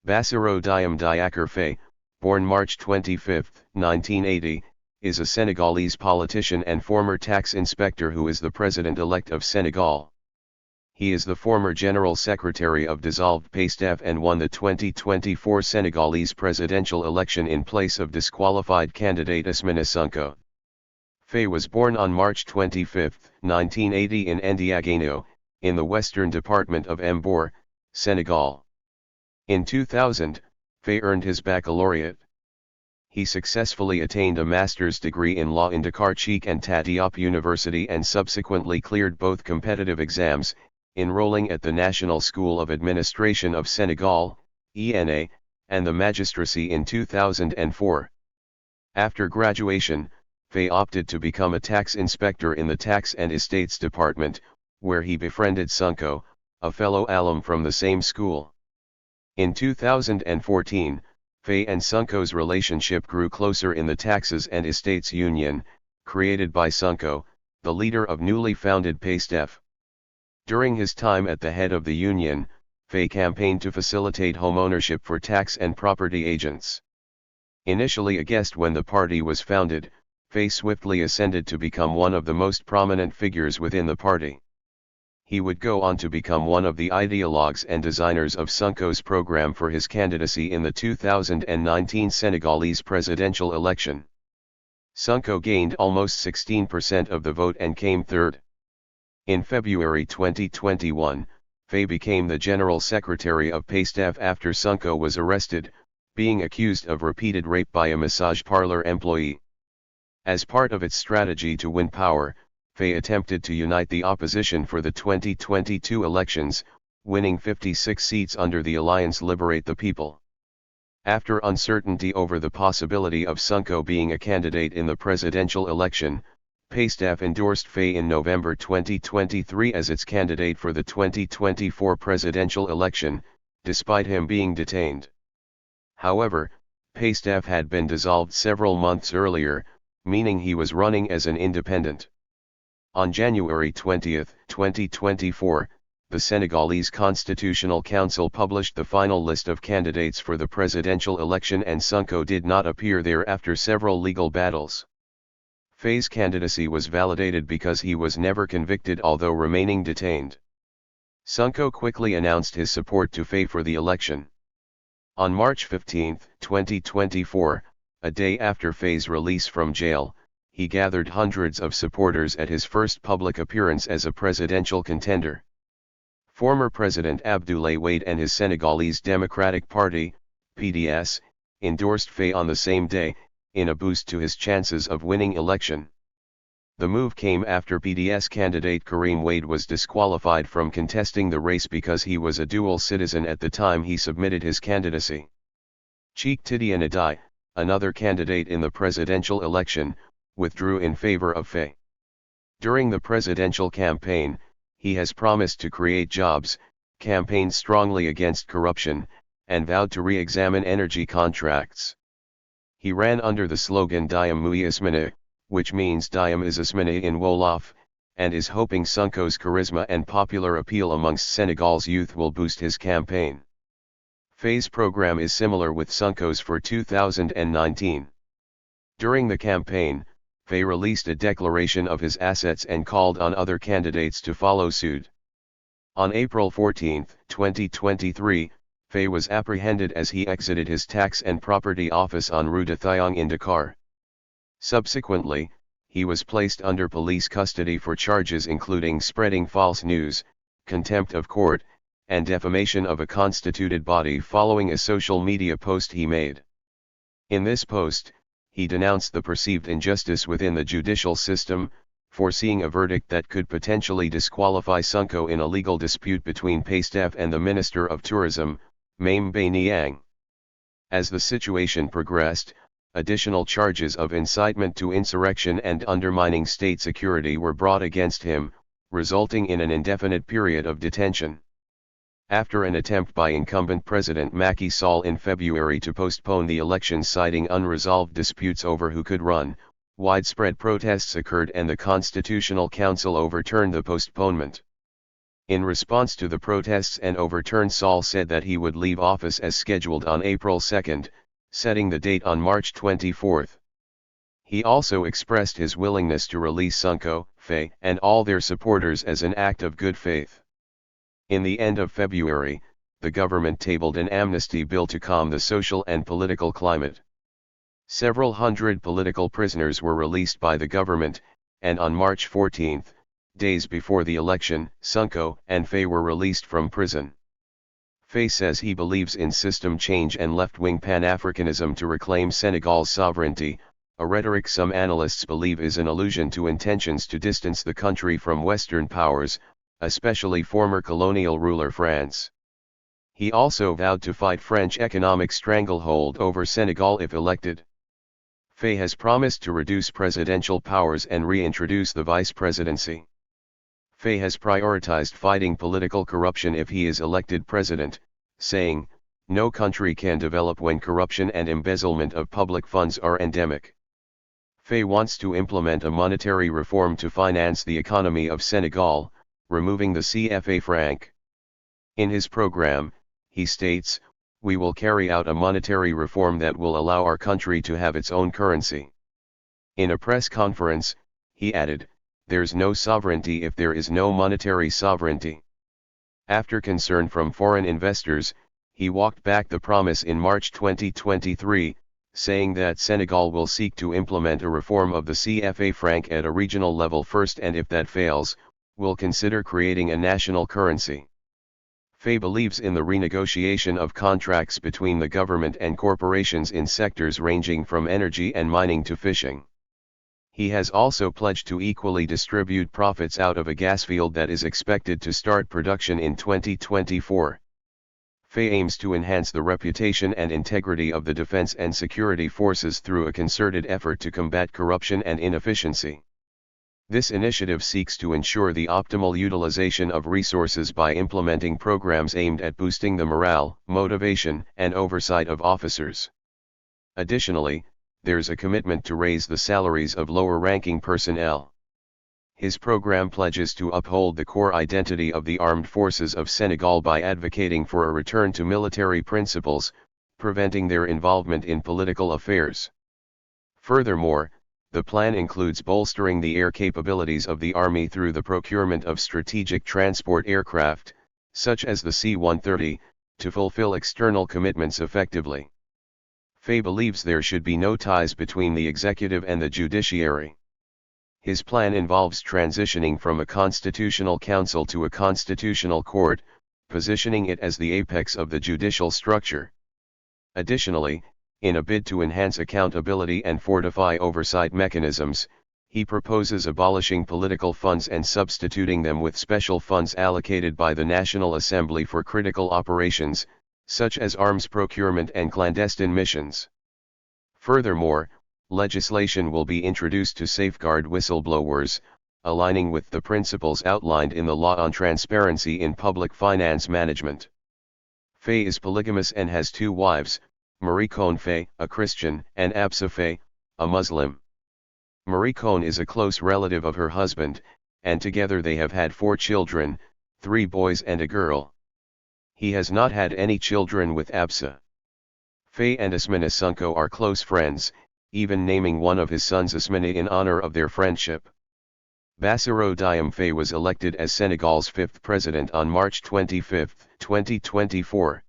Bassirou Diomaye Diakhar Faye, born March 25, 1980, is a Senegalese politician and former tax inspector who is the president-elect of Senegal. He is the former General Secretary of dissolved PASTEF and won the 2024 Senegalese presidential election in place of disqualified candidate Ousmane Sonko. Faye was born on March 25, 1980 in Ndiaganiao, in the western department of Mbour, Senegal. In 2000, Faye earned his baccalaureate. He successfully attained a master's degree in law in Dakar Cheikh Anta Diop University and subsequently cleared both competitive exams, enrolling at the National School of Administration of Senegal, ENA, and the magistracy in 2004. After graduation, Faye opted to become a tax inspector in the Tax and Estates Department, where he befriended Sonko, a fellow alum from the same school. In 2014, Faye and Sonko's relationship grew closer in the Taxes and Estates Union, created by Sonko, the leader of newly founded PASTEF. During his time at the head of the union, Faye campaigned to facilitate homeownership for tax and property agents. Initially a guest when the party was founded, Faye swiftly ascended to become one of the most prominent figures within the party. He would go on to become one of the ideologues and designers of Sonko's program for his candidacy in the 2019 Senegalese presidential election. Sonko gained almost 16% of the vote and came third. In February 2021, Faye became the General Secretary of PASTEF after Sonko was arrested, being accused of repeated rape by a massage parlor employee. As part of its strategy to win power, Faye attempted to unite the opposition for the 2022 elections, winning 56 seats under the Alliance Liberate the People. After uncertainty over the possibility of Sonko being a candidate in the presidential election, PASTEF endorsed Faye in November 2023 as its candidate for the 2024 presidential election, despite him being detained. However, PASTEF had been dissolved several months earlier, meaning he was running as an independent. On January 20, 2024, the Senegalese Constitutional Council published the final list of candidates for the presidential election and Sonko did not appear there after several legal battles. Faye's candidacy was validated because he was never convicted although remaining detained. Sonko quickly announced his support to Faye for the election. On March 15, 2024, a day after Faye's release from jail, he gathered hundreds of supporters at his first public appearance as a presidential contender. Former President Abdoulaye Wade and his Senegalese Democratic Party, PDS, endorsed Faye on the same day, in a boost to his chances of winning election. The move came after PDS candidate Karim Wade was disqualified from contesting the race because he was a dual citizen at the time he submitted his candidacy. Cheikh Tidiane, another candidate in the presidential election, withdrew in favor of Faye. During the presidential campaign, he has promised to create jobs, campaigned strongly against corruption, and vowed to re-examine energy contracts. He ran under the slogan Diem Mui Ousmane, which means Diem is Ousmane in Wolof, and is hoping Sonko's charisma and popular appeal amongst Senegal's youth will boost his campaign. Faye's program is similar with Sonko's for 2019. During the campaign, Faye released a declaration of his assets and called on other candidates to follow suit. On April 14, 2023, Faye was apprehended as he exited his tax and property office on Rue de Thiong in Dakar. Subsequently, he was placed under police custody for charges including spreading false news, contempt of court, and defamation of a constituted body following a social media post he made. In this post, he denounced the perceived injustice within the judicial system, foreseeing a verdict that could potentially disqualify Sonko in a legal dispute between PASTEF and the Minister of Tourism, Mame Mbaye Niang. As the situation progressed, additional charges of incitement to insurrection and undermining state security were brought against him, resulting in an indefinite period of detention. After an attempt by incumbent President Macky Sall in February to postpone the election citing unresolved disputes over who could run, widespread protests occurred and the Constitutional Council overturned the postponement. In response to the protests and overturn, Sall said that he would leave office as scheduled on April 2, setting the date on March 24. He also expressed his willingness to release Sonko, Faye, and all their supporters as an act of good faith. In the end of February, the government tabled an amnesty bill to calm the social and political climate. Several hundred political prisoners were released by the government, and on March 14, days before the election, Sonko and Faye were released from prison. Faye says he believes in system change and left-wing Pan-Africanism to reclaim Senegal's sovereignty, a rhetoric some analysts believe is an allusion to intentions to distance the country from Western powers, especially former colonial ruler France. He also vowed to fight French economic stranglehold over Senegal if elected. Faye has promised to reduce presidential powers and reintroduce the vice presidency. Faye has prioritized fighting political corruption if he is elected president, saying, "No country can develop when corruption and embezzlement of public funds are endemic." Faye wants to implement a monetary reform to finance the economy of Senegal, removing the CFA franc. In his program, he states, "We will carry out a monetary reform that will allow our country to have its own currency." In a press conference, he added, "There's no sovereignty if there is no monetary sovereignty." After concern from foreign investors, he walked back the promise in March 2023, saying that Senegal will seek to implement a reform of the CFA franc at a regional level first, and if that fails, will consider creating a national currency. Faye believes in the renegotiation of contracts between the government and corporations in sectors ranging from energy and mining to fishing. He has also pledged to equally distribute profits out of a gas field that is expected to start production in 2024. Faye aims to enhance the reputation and integrity of the defense and security forces through a concerted effort to combat corruption and inefficiency. This initiative seeks to ensure the optimal utilization of resources by implementing programs aimed at boosting the morale, motivation, and oversight of officers. Additionally, there's a commitment to raise the salaries of lower-ranking personnel. His program pledges to uphold the core identity of the armed forces of Senegal by advocating for a return to military principles, preventing their involvement in political affairs. Furthermore, the plan includes bolstering the air capabilities of the Army through the procurement of strategic transport aircraft, such as the C-130, to fulfill external commitments effectively. Faye believes there should be no ties between the executive and the judiciary. His plan involves transitioning from a constitutional council to a constitutional court, positioning it as the apex of the judicial structure. Additionally, in a bid to enhance accountability and fortify oversight mechanisms, he proposes abolishing political funds and substituting them with special funds allocated by the National Assembly for critical operations, such as arms procurement and clandestine missions. Furthermore, legislation will be introduced to safeguard whistleblowers, aligning with the principles outlined in the Law on Transparency in Public Finance Management. Faye is polygamous and has 2 wives, Marie Faye, a Christian, and Absa Faye, a Muslim. Marie is a close relative of her husband, and together they have had 4 children, 3 boys and a girl. He has not had any children with Absa. Faye and Ousmane Sonko are close friends, even naming one of his sons Ousmane in honor of their friendship. Bassirou Diomaye Faye was elected as Senegal's 5th president on March 25, 2024.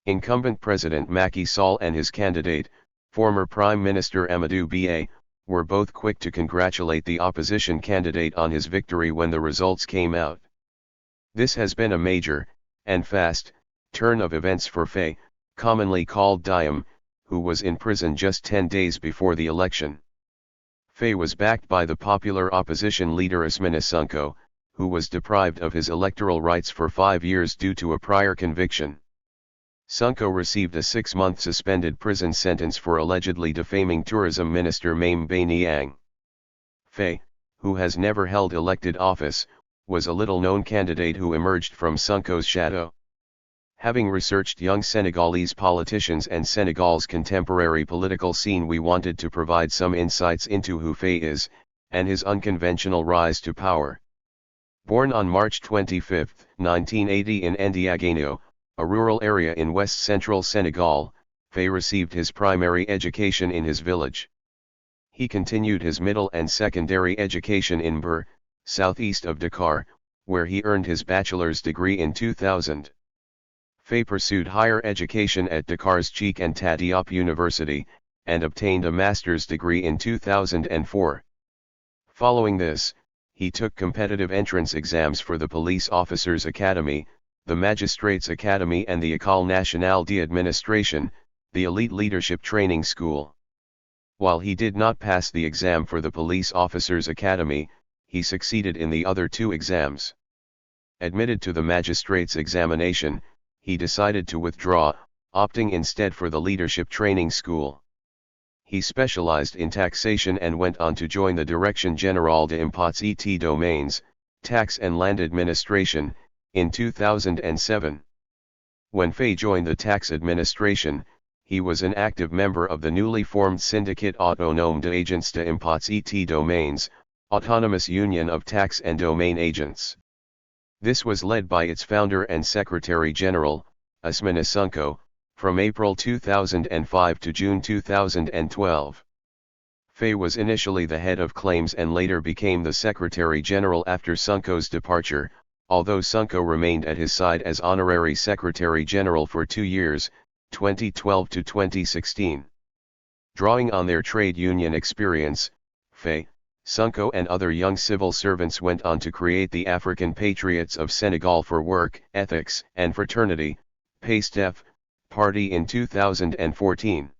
Incumbent President Macky Sall and his candidate, former Prime Minister Amadou Ba, were both quick to congratulate the opposition candidate on his victory when the results came out. This has been a major, and fast, turn of events for Faye, commonly called Diomaye, who was in prison just 10 days before the election. Faye was backed by the popular opposition leader Ousmane Sonko, who was deprived of his electoral rights for 5 years due to a prior conviction. Sonko received a 6-month suspended prison sentence for allegedly defaming Tourism Minister Mame Mbaye Niang. Faye, who has never held elected office, was a little-known candidate who emerged from Sonko's shadow. Having researched young Senegalese politicians and Senegal's contemporary political scene, we wanted to provide some insights into who Faye is, and his unconventional rise to power. Born on March 25, 1980 in Ndiaganiao, a rural area in west-central Senegal, Faye received his primary education in his village. He continued his middle and secondary education in Mbour, southeast of Dakar, where he earned his bachelor's degree in 2000. Faye pursued higher education at Dakar's Cheikh Anta Diop University, and obtained a master's degree in 2004. Following this, he took competitive entrance exams for the Police Officers Academy, the Magistrates Academy and the École Nationale d'Administration, the elite leadership training school. While he did not pass the exam for the Police Officers Academy, he succeeded in the other two exams. Admitted to the magistrates examination, he decided to withdraw, opting instead for the leadership training school. He specialized in taxation and went on to join the Direction Générale des Impôts et Domaines, Tax and Land Administration, in 2007. When Faye joined the tax administration, he was an active member of the newly formed Syndicate Autonome d'Agents des Impôts et Domaines, Autonomous Union of Tax and Domain Agents. This was led by its founder and Secretary General, Ousmane Sonko, from April 2005 to June 2012. Faye was initially the head of claims and later became the Secretary General after Sonko's departure, although Sonko remained at his side as Honorary Secretary General for 2 years, 2012 to 2016. Drawing on their trade union experience, Faye, Sonko and other young civil servants went on to create the African Patriots of Senegal for Work, Ethics, and Fraternity, PASTEF, party in 2014.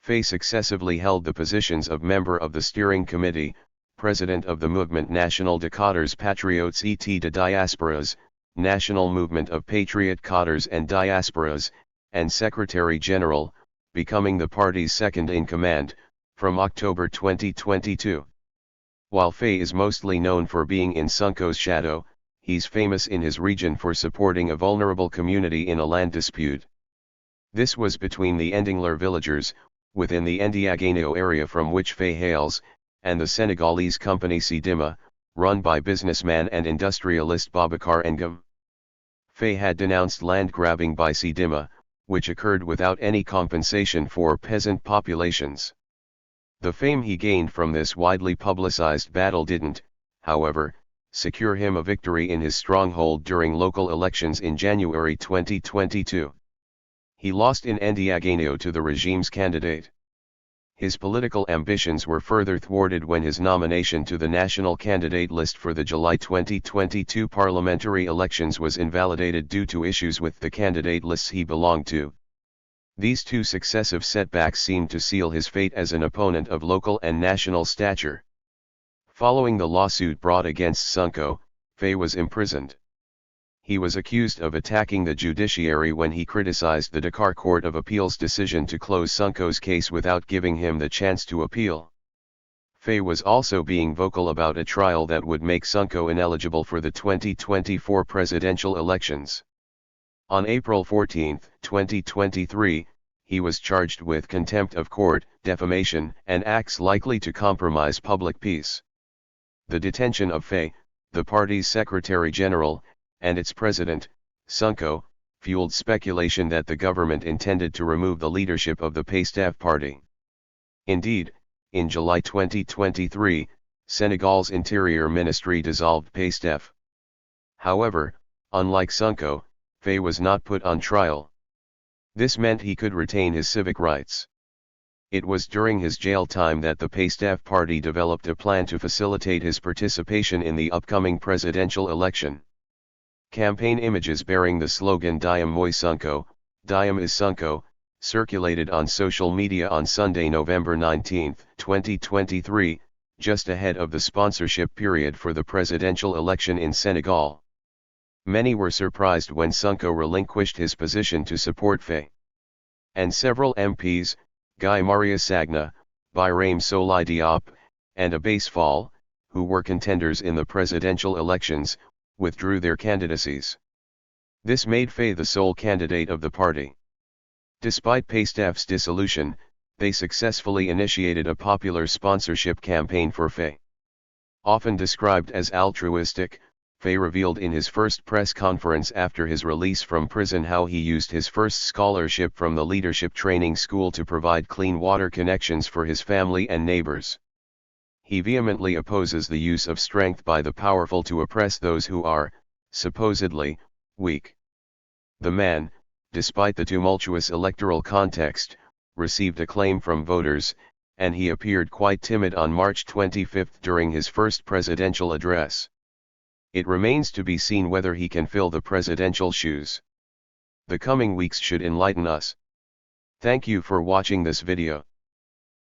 Faye successively held the positions of member of the steering committee, president of the Mouvement National de Cadres Patriotes et de Diasporas, National Movement of Patriot Cadres and Diasporas, and Secretary General, becoming the party's second in command, from October 2022. While Faye is mostly known for being in Sonko's shadow, he's famous in his region for supporting a vulnerable community in a land dispute. This was between the Ndingler villagers, within the Ndiaganiao area from which Faye hails, and the Senegalese company Sedima, run by businessman and industrialist Boubacar Ngom. Faye had denounced land grabbing by Sedima, which occurred without any compensation for peasant populations. The fame he gained from this widely publicized battle didn't, however, secure him a victory in his stronghold during local elections in January 2022. He lost in Ndiaganiao to the regime's candidate. His political ambitions were further thwarted when his nomination to the national candidate list for the July 2022 parliamentary elections was invalidated due to issues with the candidate lists he belonged to. These two successive setbacks seemed to seal his fate as an opponent of local and national stature. Following the lawsuit brought against Sonko, Faye was imprisoned. He was accused of attacking the judiciary when he criticized the Dakar Court of Appeal's decision to close Sonko's case without giving him the chance to appeal. Faye was also being vocal about a trial that would make Sonko ineligible for the 2024 presidential elections. On April 14, 2023, he was charged with contempt of court, defamation, and acts likely to compromise public peace. The detention of Faye, the party's Secretary General, and its president, Sonko, fueled speculation that the government intended to remove the leadership of the PASTEF party. Indeed, in July 2023, Senegal's Interior Ministry dissolved PASTEF. However, unlike Sonko, Faye was not put on trial. This meant he could retain his civic rights. It was during his jail time that the PASTEF party developed a plan to facilitate his participation in the upcoming presidential election. Campaign images bearing the slogan Diem Moi Sonko, Diem is Sonko, circulated on social media on Sunday, November 19, 2023, just ahead of the sponsorship period for the presidential election in Senegal. Many were surprised when Sonko relinquished his position to support Faye. And several MPs, Guy Marius Sagna, Birame Souleye Diop, and Abass Fall, who were contenders in the presidential elections, withdrew their candidacies. This made Faye the sole candidate of the party. Despite PASTEF's dissolution, they successfully initiated a popular sponsorship campaign for Faye. Often described as altruistic, Faye revealed in his first press conference after his release from prison how he used his first scholarship from the leadership training school to provide clean water connections for his family and neighbors. He vehemently opposes the use of strength by the powerful to oppress those who are, supposedly, weak. The man, despite the tumultuous electoral context, received acclaim from voters, and he appeared quite timid on March 25 during his first presidential address. It remains to be seen whether he can fill the presidential shoes. The coming weeks should enlighten us. Thank you for watching this video.